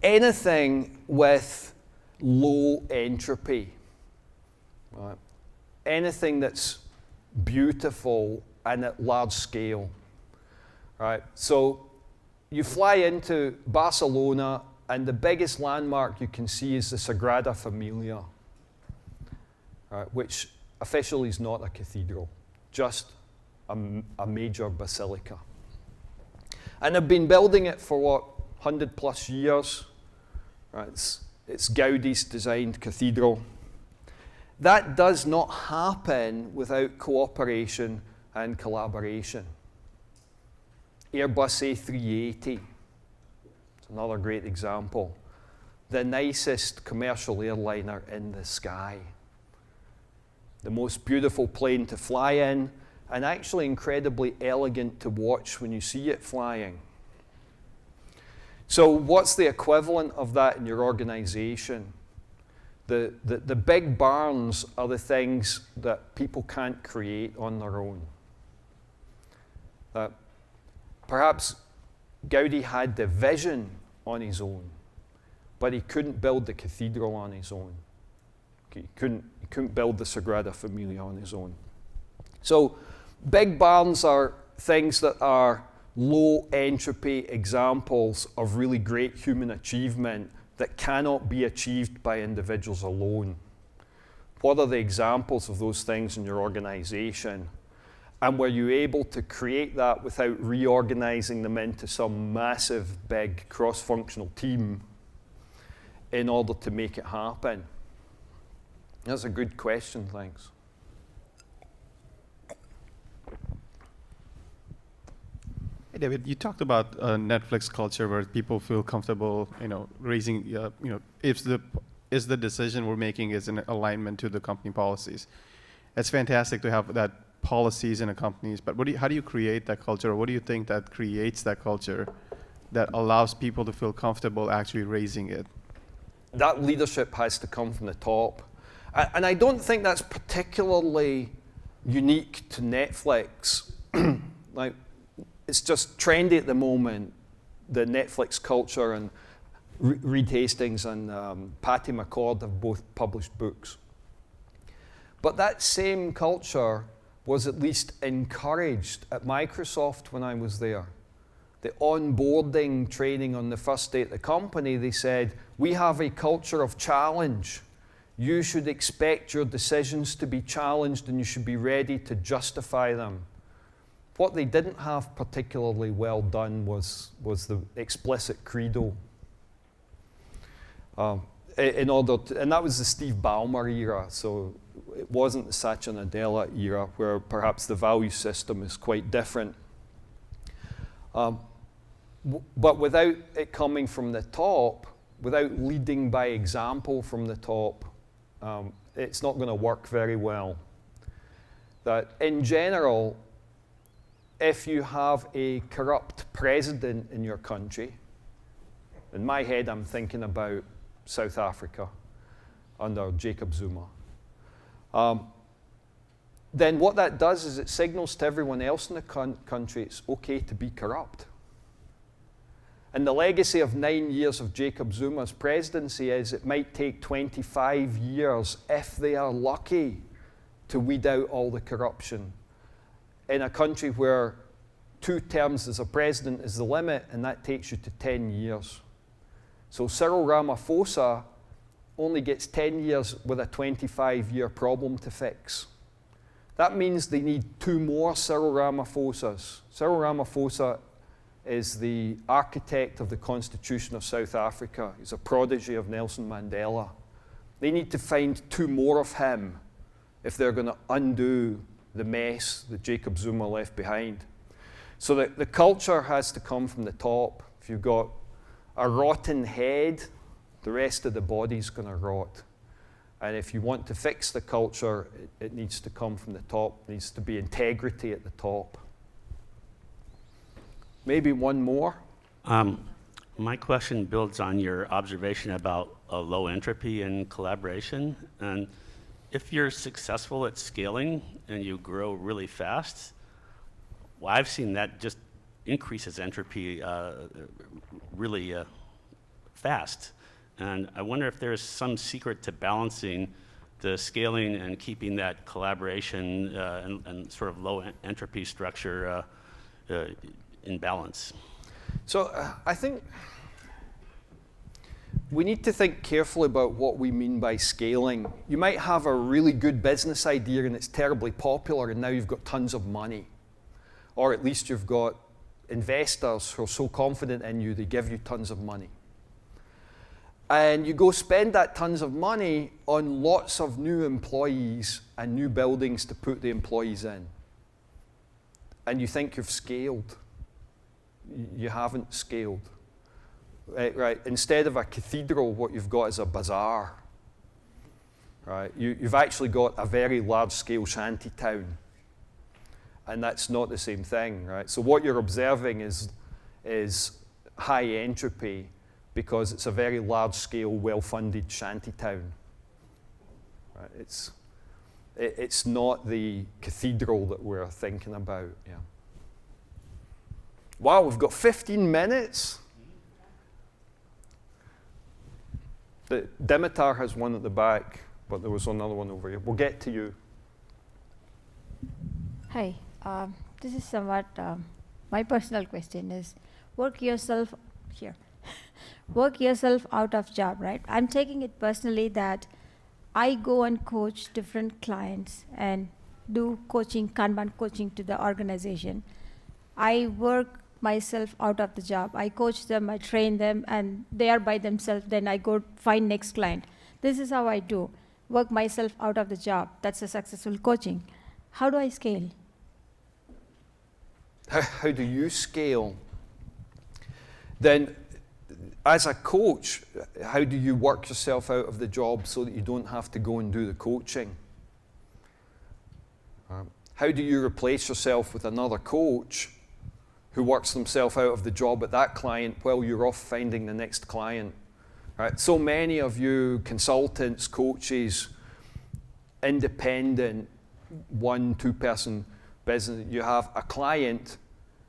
anything with low entropy, right? Anything that's beautiful and at large scale, right? So you fly into Barcelona and the biggest landmark you can see is the Sagrada Familia, right? Which officially is not a cathedral, just a major basilica. And they've been building it for what, 100 plus years, right? It's Gaudi's designed cathedral. That does not happen without cooperation and collaboration. Airbus A380, it's another great example. The nicest commercial airliner in the sky. The most beautiful plane to fly in, and actually incredibly elegant to watch when you see it flying. So what's the equivalent of that in your organization? The big barns are the things that people can't create on their own. Perhaps Gaudi had the vision on his own, but he couldn't build the cathedral on his own. Okay, he couldn't build the Sagrada Familia on his own. So big barns are things that are low entropy examples of really great human achievement that cannot be achieved by individuals alone. What are the examples of those things in your organization? And were you able to create that without reorganizing them into some massive, big, cross-functional team in order to make it happen? That's a good question, thanks. Hey, David, you talked about Netflix culture where people feel comfortable, raising, if the decision we're making is in alignment to the company policies. It's fantastic to have that policies in a companies, but how do you create that culture? Or what do you think that creates that culture that allows people to feel comfortable actually raising it? That leadership has to come from the top. And I don't think that's particularly unique to Netflix. Like, it's just trendy at the moment, the Netflix culture, and Reed Hastings and Patty McCord have both published books. But that same culture was at least encouraged at Microsoft when I was there. The onboarding training on the first day at the company, they said, we have a culture of challenge. You should expect your decisions to be challenged and you should be ready to justify them. What they didn't have particularly well done was the explicit credo. And that was the Steve Ballmer era, so it wasn't the Satya Nadella era, where perhaps the value system is quite different. But without it coming from the top, without leading by example from the top, it's not going to work very well. That in general, if you have a corrupt president in your country, in my head I'm thinking about South Africa under Jacob Zuma, then what that does is it signals to everyone else in the country it's okay to be corrupt. And the legacy of 9 years of Jacob Zuma's presidency is it might take 25 years, if they are lucky, to weed out all the corruption in a country where 2 terms as a president is the limit, and that takes you to 10 years. So Cyril Ramaphosa only gets 10 years with a 25-year problem to fix. That means they need 2 more Cyril Ramaphosas. Cyril Ramaphosa is the architect of the Constitution of South Africa. He's a prodigy of Nelson Mandela. They need to find 2 more of him if they're going to undo the mess that Jacob Zuma left behind. So the culture has to come from the top. If you've got a rotten head, the rest of the body's going to rot. And if you want to fix the culture, it needs to come from the top. It needs to be integrity at the top. Maybe one more? My question builds on your observation about low entropy and collaboration. And if you're successful at scaling and you grow really fast, well, I've seen that just increases entropy really fast. And I wonder if there's some secret to balancing the scaling and keeping that collaboration and sort of low entropy structure in balance. So I think we need to think carefully about what we mean by scaling. You might have a really good business idea and it's terribly popular and now you've got tons of money. Or at least you've got investors who are so confident in you, they give you tons of money. And you go spend that tons of money on lots of new employees and new buildings to put the employees in. And you think you've scaled. You haven't scaled. Right? Instead of a cathedral, what you've got is a bazaar. Right? You've actually got a very large-scale shanty town. And that's not the same thing, right? So what you're observing is high entropy because it's a very large-scale, well-funded shanty town. Right? It's not the cathedral that we're thinking about. Yeah. Wow, we've got 15 minutes. Dimitar has one at the back, but there was another one over here. We'll get to you. Hi, this is somewhat my personal question is work yourself here. Work yourself out of job, right? I'm taking it personally that I go and coach different clients and do coaching, Kanban coaching to the organization. I work myself out of the job. I coach them, I train them, and they are by themselves. Then I go find next client. This is how I do. Work myself out of the job. That's a successful coaching. How do I scale? How do you scale? Then, as a coach, how do you work yourself out of the job so that you don't have to go and do the coaching? How do you replace yourself with another coach who works themselves out of the job at that client while you're off finding the next client? Right? So many of you consultants, coaches, independent, 1-2 person business, you have a client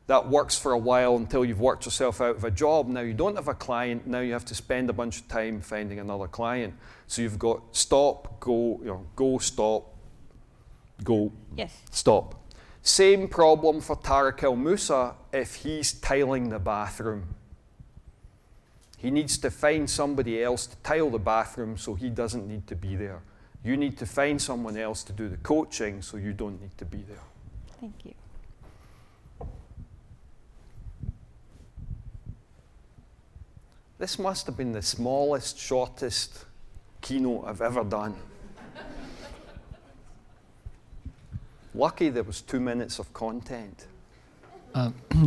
that works for a while until you've worked yourself out of a job. Now you don't have a client, now you have to spend a bunch of time finding another client. So you've got stop, go, go, stop, go, Yes. stop. Same problem for Tariq El Moussa if he's tiling the bathroom. He needs to find somebody else to tile the bathroom so he doesn't need to be there. You need to find someone else to do the coaching so you don't need to be there. Thank you. This must have been the smallest, shortest keynote I've ever done. Lucky there was 2 minutes of content.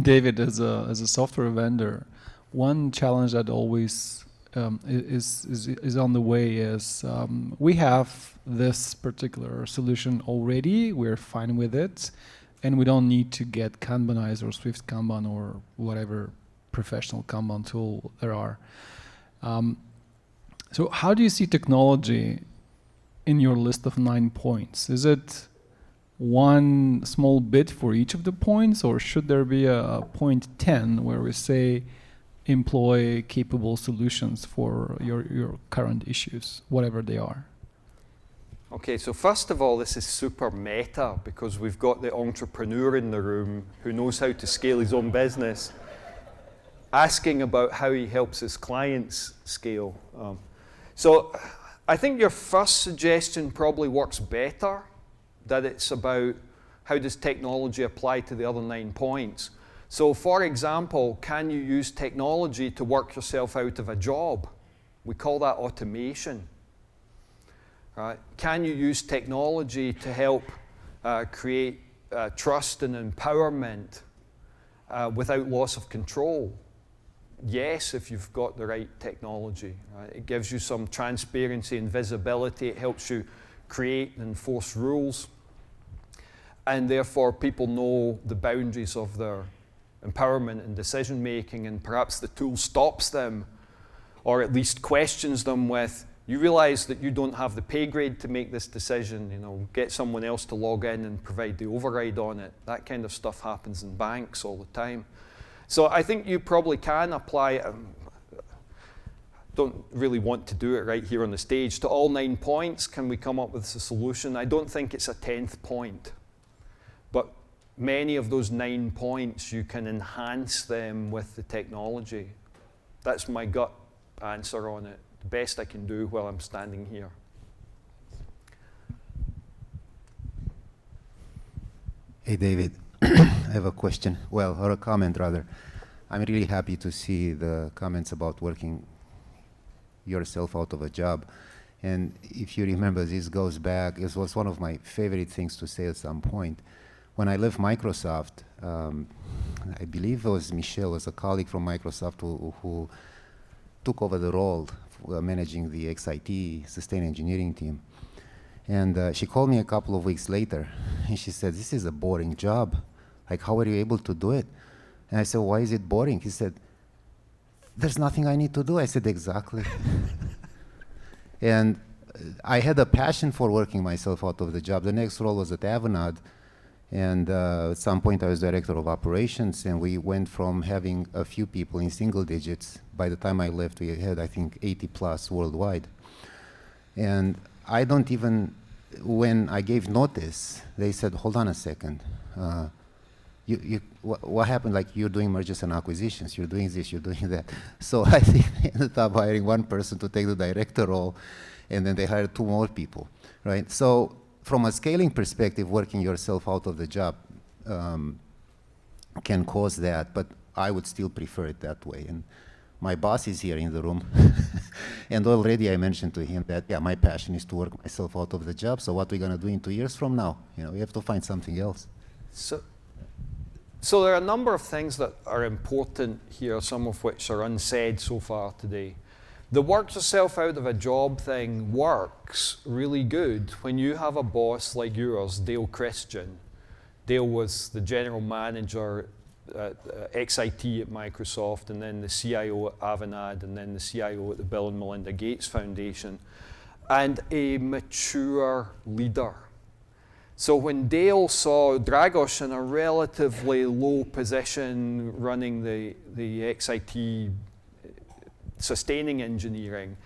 David, as a software vendor, one challenge that always is on the way is we have this particular solution already. We're fine with it, and we don't need to get Kanbanized or Swift Kanban or whatever professional Kanban tool there are. So how do you see technology in your list of 9 points? Is it one small bit for each of the points, or should there be a point 10 where we say employ capable solutions for your current issues, whatever they are? Okay, so first of all, this is super meta because we've got the entrepreneur in the room who knows how to scale his own business, asking about how he helps his clients scale. So I think your first suggestion probably works better, that it's about how does technology apply to the other 9 points. So for example, can you use technology to work yourself out of a job? We call that automation. Right? Can you use technology to help create trust and empowerment without loss of control? Yes, if you've got the right technology. Right? It gives you some transparency and visibility. It helps you create and enforce rules. And therefore, people know the boundaries of their empowerment and decision making, and perhaps the tool stops them or at least questions them with, you realize that you don't have the pay grade to make this decision, get someone else to log in and provide the override on it. That kind of stuff happens in banks all the time. So I think you probably can apply it. Don't really want to do it right here on the stage. To all 9 points, can we come up with a solution? I don't think it's a 10th point. But many of those 9 points, you can enhance them with the technology. That's my gut answer on it. The best I can do while I'm standing here. Hey, David. I have a question, or a comment rather. I'm really happy to see the comments about working yourself out of a job. And if you remember, this goes back, it was one of my favorite things to say at some point. When I left Microsoft, I believe it was Michelle, was a colleague from Microsoft who took over the role managing the XIT, Sustain Engineering team. And she called me a couple of weeks later, and she said, this is a boring job. Like, how are you able to do it? And I said, why is it boring? He said, there's nothing I need to do. I said, exactly. And I had a passion for working myself out of the job. The next role was at Avanade, And at some point, I was director of operations, and we went from having a few people in single digits. By the time I left, we had, I think, 80 plus worldwide. And I don't even, when I gave notice, they said, hold on a second. What happened? Like, you're doing mergers and acquisitions, you're doing this, you're doing that. So I think they ended up hiring one person to take the director role, and then they hired 2 more people, right? So from a scaling perspective, working yourself out of the job can cause that, but I would still prefer it that way. And my boss is here in the room, and already I mentioned to him that, yeah, my passion is to work myself out of the job, so what are we gonna do in 2 years from now? You know, we have to find something else. So there are a number of things that are important here, some of which are unsaid so far today. The work yourself out of a job thing works really good when you have a boss like yours, Dale Christian. Dale was the general manager at XIT at Microsoft, and then the CIO at Avanade, and then the CIO at the Bill and Melinda Gates Foundation, and a mature leader. So when Dale saw Dragos in a relatively low position running the XIT sustaining engineering,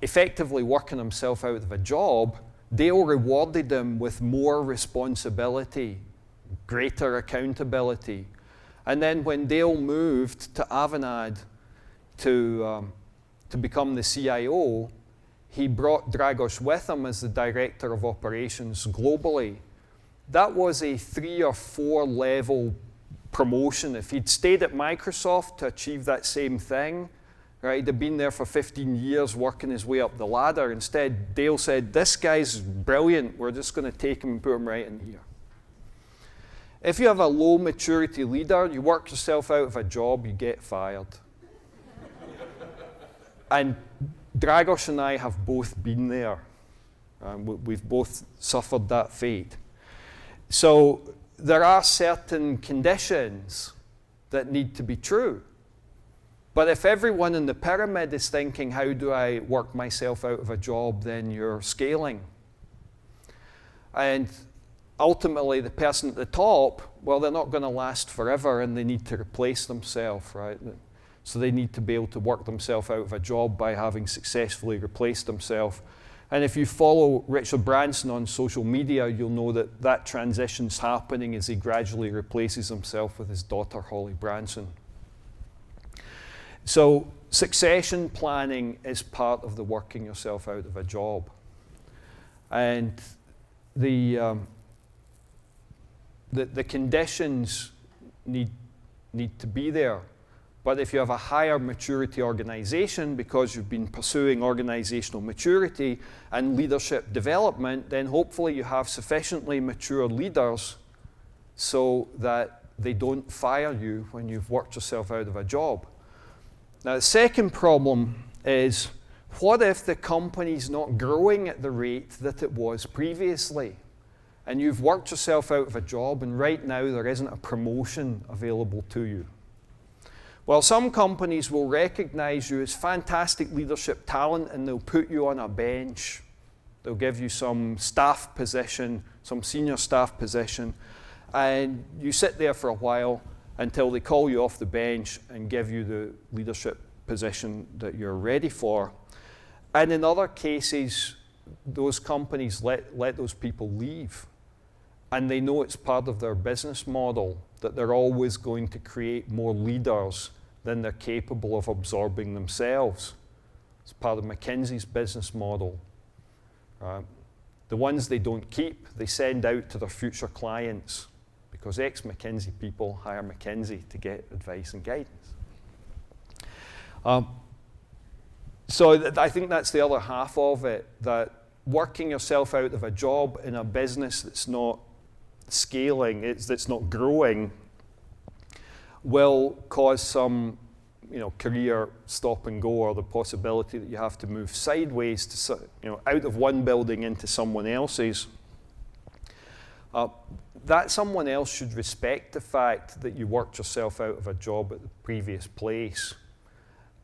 effectively working himself out of a job, Dale rewarded him with more responsibility, greater accountability. And then when Dale moved to Avanade to become the CIO, he brought Dragos with him as the director of operations globally. That was a 3 or 4 level promotion. If he'd stayed at Microsoft to achieve that same thing, right, he'd have been there for 15 years working his way up the ladder. Instead, Dale said, this guy's brilliant, we're just going to take him and put him right in here. If you have a low maturity leader, you work yourself out of a job, you get fired. And Dragos and I have both been there. We've both suffered that fate. So there are certain conditions that need to be true. But if everyone in the pyramid is thinking, how do I work myself out of a job, then you're scaling. And ultimately, the person at the top, well, they're not going to last forever, and they need to replace themselves, right? So they need to be able to work themselves out of a job by having successfully replaced themselves. And if you follow Richard Branson on social media, you'll know that that transition's happening as he gradually replaces himself with his daughter, Holly Branson. So succession planning is part of the working yourself out of a job. And the conditions need to be there. But if you have a higher maturity organization because you've been pursuing organizational maturity and leadership development, then hopefully you have sufficiently mature leaders so that they don't fire you when you've worked yourself out of a job. Now, the second problem is, what if the company's not growing at the rate that it was previously? And you've worked yourself out of a job, and right now there isn't a promotion available to you. Well, some companies will recognize you as fantastic leadership talent, and they'll put you on a bench. They'll give you some staff position, some senior staff position, and you sit there for a while until they call you off the bench and give you the leadership position that you're ready for. And in other cases, those companies let those people leave. And they know it's part of their business model that they're always going to create more leaders than they're capable of absorbing themselves. It's part of McKinsey's business model. The ones they don't keep, they send out to their future clients, because ex-McKinsey people hire McKinsey to get advice and guidance. So I think that's the other half of it, that working yourself out of a job in a business that's not scaling, that's not growing, will cause some career stop and go, or the possibility that you have to move sideways to, out of one building into someone else's. That someone else should respect the fact that you worked yourself out of a job at the previous place,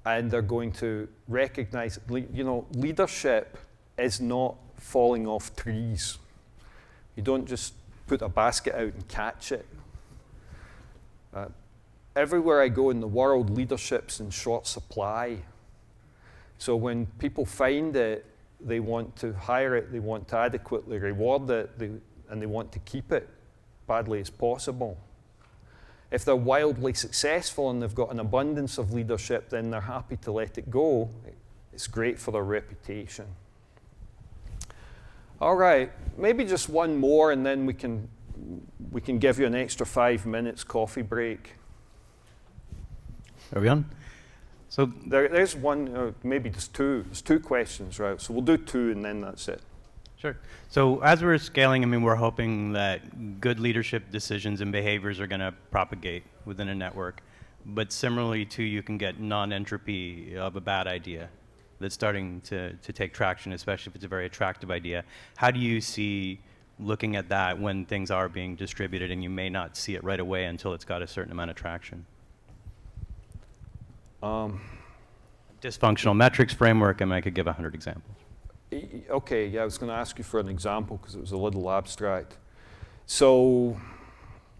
and they're going to recognize, leadership is not falling off trees. You don't just put a basket out and catch it. Everywhere I go in the world, leadership's in short supply. So when people find it, they want to hire it, they want to adequately reward it, and they want to keep it badly as possible. If they're wildly successful and they've got an abundance of leadership, then they're happy to let it go. It's great for their reputation. All right, maybe just one more, and then we can give you an extra 5 minutes coffee break. Are we on? So There's one, maybe just two. There's 2 questions, right? So we'll do 2, and then that's it. sure. So as we're scaling, I mean, we're hoping that good leadership decisions and behaviors are going to propagate within a network. But similarly, too, you can get non-entropy of a bad idea that's starting to take traction, especially if it's a very attractive idea. How do you see looking at that when things are being distributed and you may not see it right away until it's got a certain amount of traction? Dysfunctional metrics framework, and I could give 100 examples. Okay, yeah, I was going to ask you for an example because it was a little abstract. So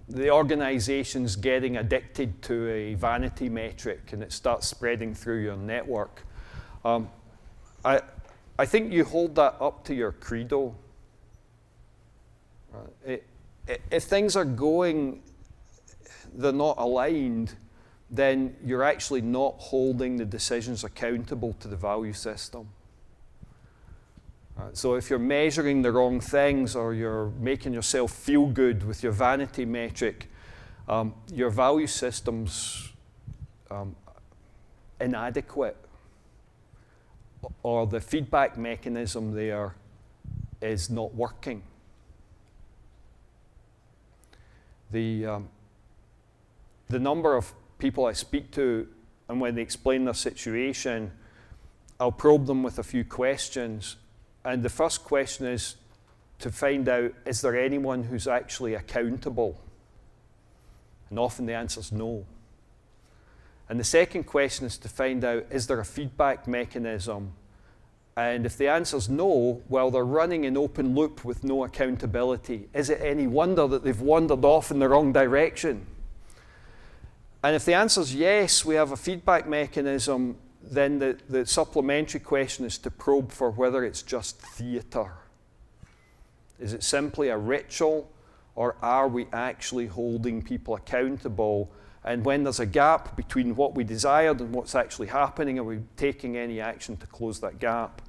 the organization's getting addicted to a vanity metric and it starts spreading through your network. I think you hold that up to your credo. If things are going, they're not aligned, then you're actually not holding the decisions accountable to the value system. So if you're measuring the wrong things or you're making yourself feel good with your vanity metric, your value system's inadequate, or the feedback mechanism there is not working. The number of people I speak to, and when they explain their situation, I'll probe them with a few questions. And the first question is to find out, is there anyone who's actually accountable? And often the answer is no. And the second question is to find out, is there a feedback mechanism? And if the answer is no, well, they're running in open loop with no accountability. Is it any wonder that they've wandered off in the wrong direction? And if the answer is yes, we have a feedback mechanism, then the supplementary question is to probe for whether it's just theater. Is it simply a ritual, or are we actually holding people accountable? And when there's a gap between what we desired and what's actually happening, are we taking any action to close that gap?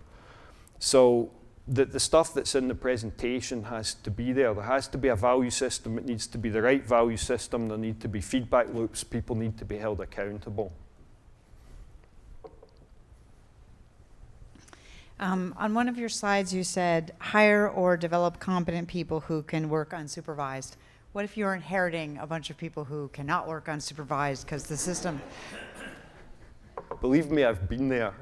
So the stuff that's in the presentation has to be there. There has to be a value system. It needs to be the right value system. There need to be feedback loops. People need to be held accountable. On one of your slides, you said hire or develop competent people who can work unsupervised. What if you're inheriting a bunch of people who cannot work unsupervised because the system? Believe me, I've been there.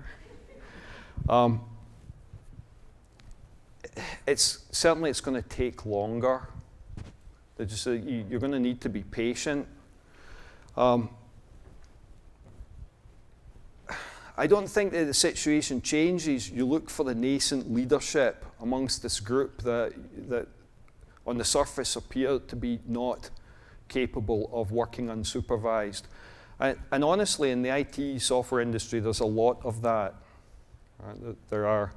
It's going to take longer. You're going to need to be patient. I don't think that the situation changes. You look for the nascent leadership amongst this group that on the surface appear to be not capable of working unsupervised. And honestly, in the IT software industry, there's a lot of that. There are.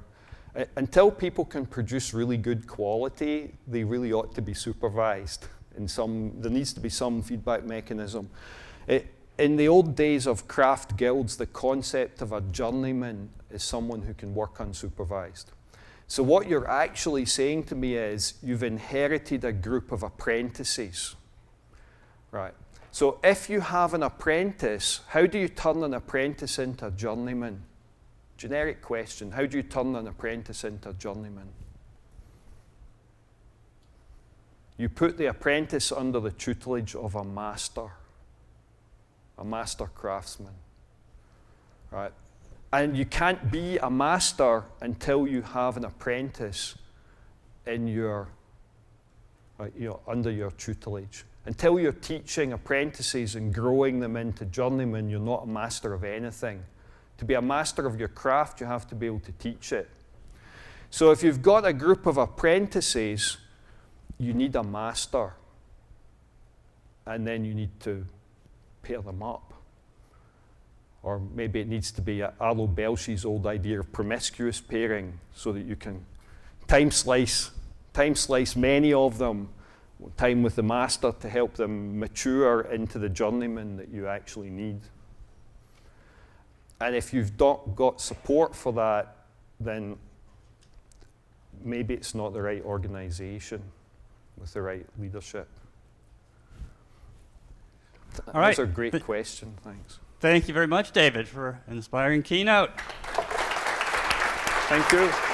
Until people can produce really good quality, they really ought to be supervised. There needs to be some feedback mechanism. In the old days of craft guilds, the concept of a journeyman is someone who can work unsupervised. So what you're actually saying to me is you've inherited a group of apprentices, right? So if you have an apprentice, how do you turn an apprentice into a journeyman? Generic question, how do you turn an apprentice into a journeyman? You put the apprentice under the tutelage of a master craftsman, right? And you can't be a master until you have an apprentice in your, under your tutelage. Until you're teaching apprentices and growing them into journeymen, you're not a master of anything. To be a master of your craft, you have to be able to teach it. So if you've got a group of apprentices, you need a master, and then you need to pair them up. Or maybe it needs to be Arlo Belsh's old idea of promiscuous pairing, so that you can time slice many of them, time with the master to help them mature into the journeyman that you actually need. And if you've not got support for that, then maybe it's not the right organization with the right leadership. All right. That's a great question, thanks. Thank you very much, David, for an inspiring keynote. Thank you.